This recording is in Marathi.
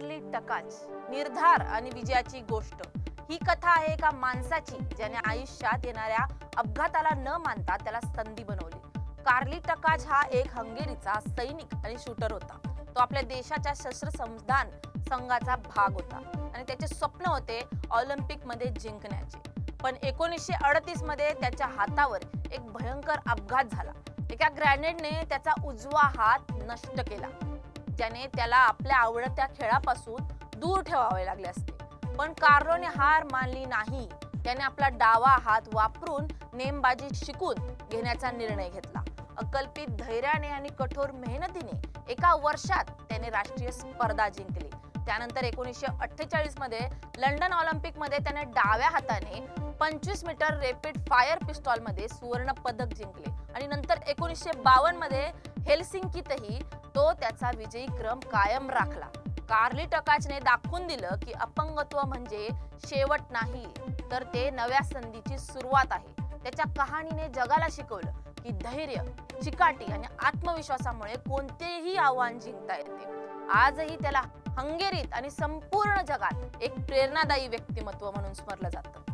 कार्ली टकाच, निर्धार आणि विजयाची गोष्ट। ही कथा आहे एका माणसाची ज्याने आयुष्यात येणाऱ्या अपघाताला न मानता त्याला संधी बनवली। कार्ली टकाच हा एक हंगेरीचा सैनिक आणि शूटर होता। तो आपल्या देशाच्या सशस्त्र संधान संघाचा भाग होता आणि त्याचे स्वप्न होते ऑलिम्पिक मध्ये जिंकण्याचे। पण 1938 मध्ये त्याच्या हातावर एक भयंकर अपघात झाला। एका ग्रेनेडने त्याचा उजवा हात नष्ट केला, ज्याने त्याला आपल्या आवडत्या खेळापासून दूर ठेवावे लागले असते। पण कार्लोने हार मानली नाही। त्याने आपला डावा हात वापरून नेमबाजी शिकून घेण्याचा निर्णय घेतला। अकल्पित धैर्याने आणि कठोर मेहनतीने एका वर्षात त्याने राष्ट्रीय स्पर्धा जिंकली। त्यानंतर 1948 मध्ये लंडन ऑलिम्पिक मध्ये त्याने डाव्या हाताने 25 मीटर रॅपिड फायर पिस्तॉल मध्ये सुवर्ण पदक जिंकले आणि नंतर 1952 मध्ये हेलसिंकीतही तो त्याचा विजयी क्रम कायम राखला। कार्ली टकाचने दाखवून दिलं की अपंगत्व म्हणजे शेवट नाही, तर ते नव्या संधीची सुरुवात आहे। त्याच्या कहाणीने जगाला शिकवलं की धैर्य, चिकाटी आणि आत्मविश्वासामुळे कोणतेही आव्हान जिंकता येते। आजही त्याला हंगेरीत आणि संपूर्ण जगात एक प्रेरणादायी व्यक्तिमत्व म्हणून स्मरलं जातं।